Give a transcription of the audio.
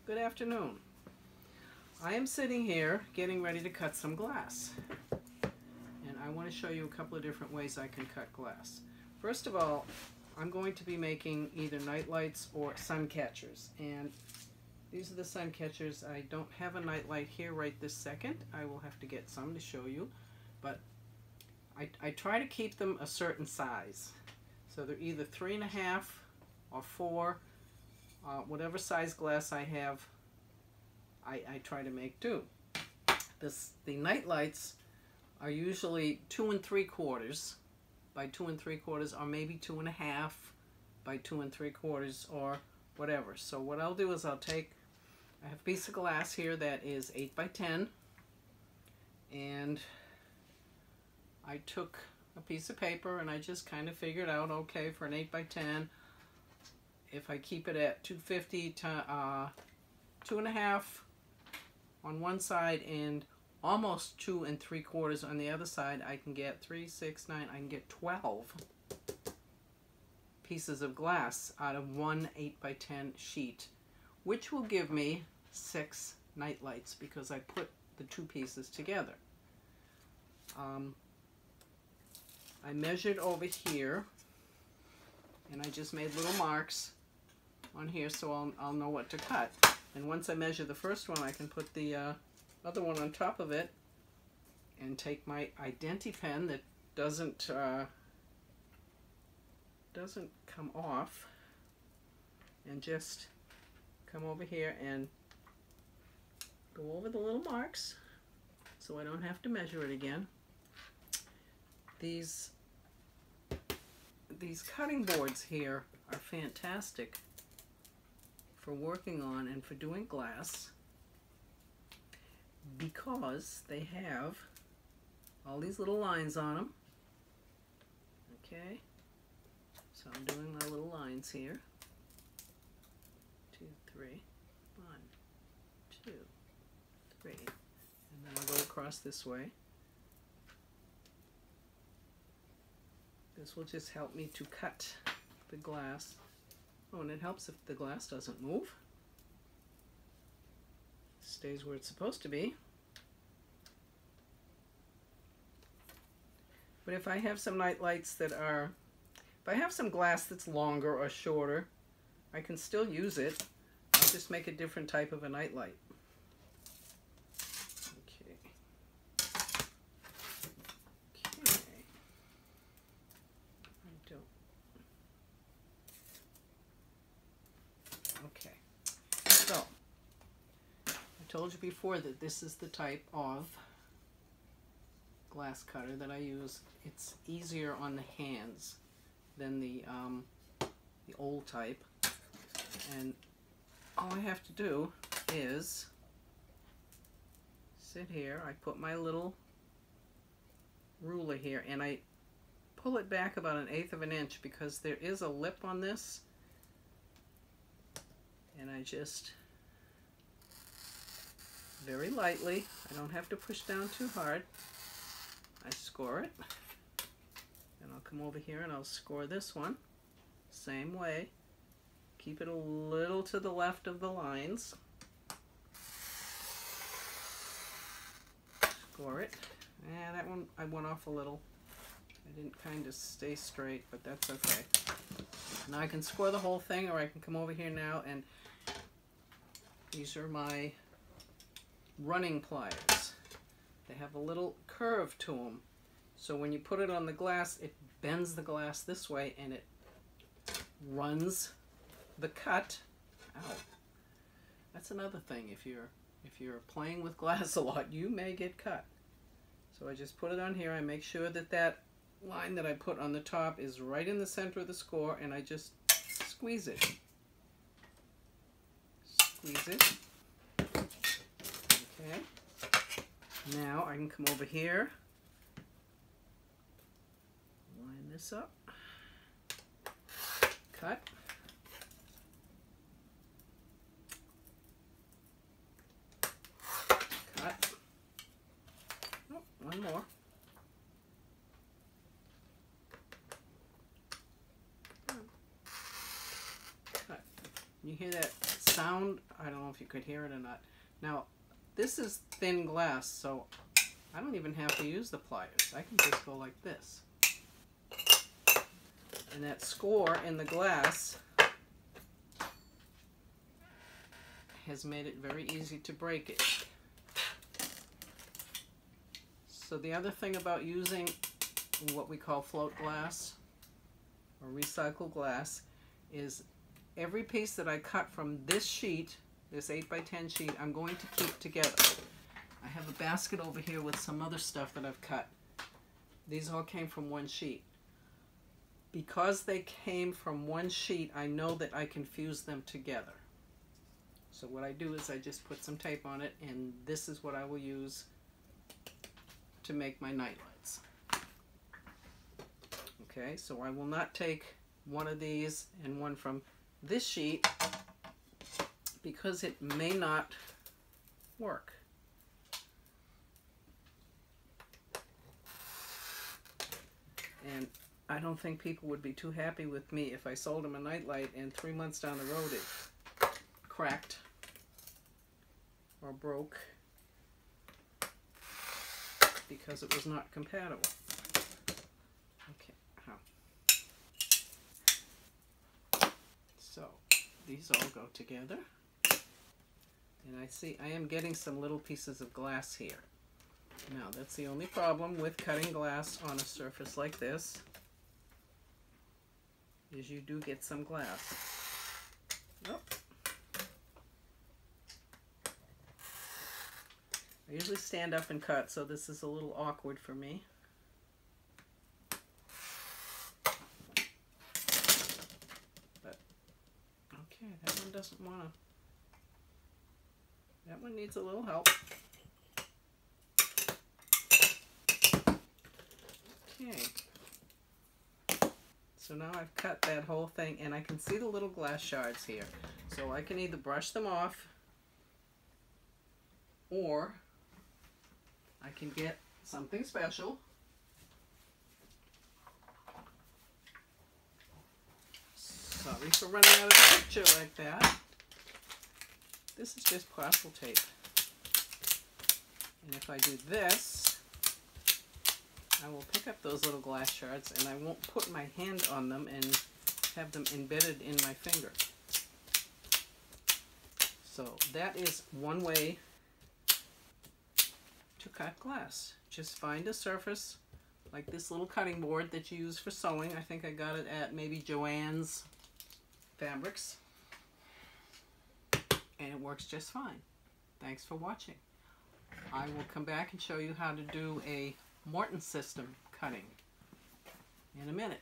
Good afternoon. I am sitting here getting ready to cut some glass. And I want to show you a couple of different ways I can cut glass. First of all, I'm going to be making either night lights or sun catchers. And these are the sun catchers. I don't have a night light here right this second. I will have to get some to show you. But I try to keep them a certain size. So they're either 3.5 or 4. Whatever size glass I have, I try to make do. The night lights are usually 2 3/4 by 2 3/4, or maybe 2.5 by 2 3/4, or whatever. So what I'll do is I have a piece of glass here that is 8 by 10, and I took a piece of paper and I just kind of figured out, okay, for an 8 by 10, if I keep it at 250 to 2.5 on one side and almost 2 3/4 on the other side, I can get 3, 6, 9, I can get 12 pieces of glass out of one 8 by 10 sheet, which will give me 6 night lights because I put the 2 pieces together. I measured over here and I just made little marks on here so I'll know what to cut. And once I measure the first one, I can put the other one on top of it and take my Identi-Pen that doesn't come off, and just come over here and go over the little marks so I don't have to measure it again. These cutting boards here are fantastic for working on and for doing glass because they have all these little lines on them. Okay, so I'm doing my little lines here. 2, 3, 1, 2, 3, and then I'll go across this way. This will just help me to cut the glass. Oh, and it helps if the glass doesn't move. It stays where it's supposed to be. But if I have some night lights that are, if I have some glass that's longer or shorter, I can still use it. I'll just make a different type of a night light. So, I told you before that this is the type of glass cutter that I use. It's easier on the hands than the old type, and all I have to do is sit here. I put my little ruler here and I pull it back about 1/8 of an inch because there is a lip on this, and I just very lightly, I don't have to push down too hard, I score it, and I'll come over here and I'll score this one same way. Keep it a little to the left of the lines, score it. And that one I went off a little, I didn't kind of stay straight, but that's okay. Now I can score the whole thing, or I can come over here now, and these are my running pliers. They have a little curve to them, so when you put it on the glass, it bends the glass this way and it runs the cut out. That's another thing. If you're playing with glass a lot, you may get cut. So I just put it on here. I make sure that that line that I put on the top is right in the center of the score, and I just squeeze it. Squeeze it. Okay. Now I can come over here, line this up, cut. Cut. Oh, one more. Cut. You hear that sound, I don't know if you could hear it or not. Now, this is thin glass, so I don't even have to use the pliers. I can just go like this. And that score in the glass has made it very easy to break it. So the other thing about using what we call float glass or recycled glass is every piece that I cut from this sheet, this 8x10 sheet, I'm going to keep together. I have a basket over here with some other stuff that I've cut. These all came from one sheet. Because they came from one sheet, I know that I can fuse them together. So what I do is I just put some tape on it, and this is what I will use to make my night lights. Okay, so I will not take one of these and one from this sheet because it may not work. And I don't think people would be too happy with me if I sold them a nightlight and 3 months down the road it cracked or broke because it was not compatible. Okay, so these all go together, and I see I am getting some little pieces of glass here. Now that's the only problem with cutting glass on a surface like this, is you do get some glass. Oh. I usually stand up and cut, so this is a little awkward for me. But, okay, that one doesn't want to, that one needs a little help. Okay. So now I've cut that whole thing, and I can see the little glass shards here. So I can either brush them off, or I can get something special. Sorry for running out of the picture like that. This is just parcel tape. And if I do this, I will pick up those little glass shards, and I won't put my hand on them and have them embedded in my finger. So that is one way to cut glass. Just find a surface like this little cutting board that you use for sewing. I think I got it at maybe Joann's Fabrics, and it works just fine. Thanks for watching. I will come back and show you how to do a Morton system cutting in a minute.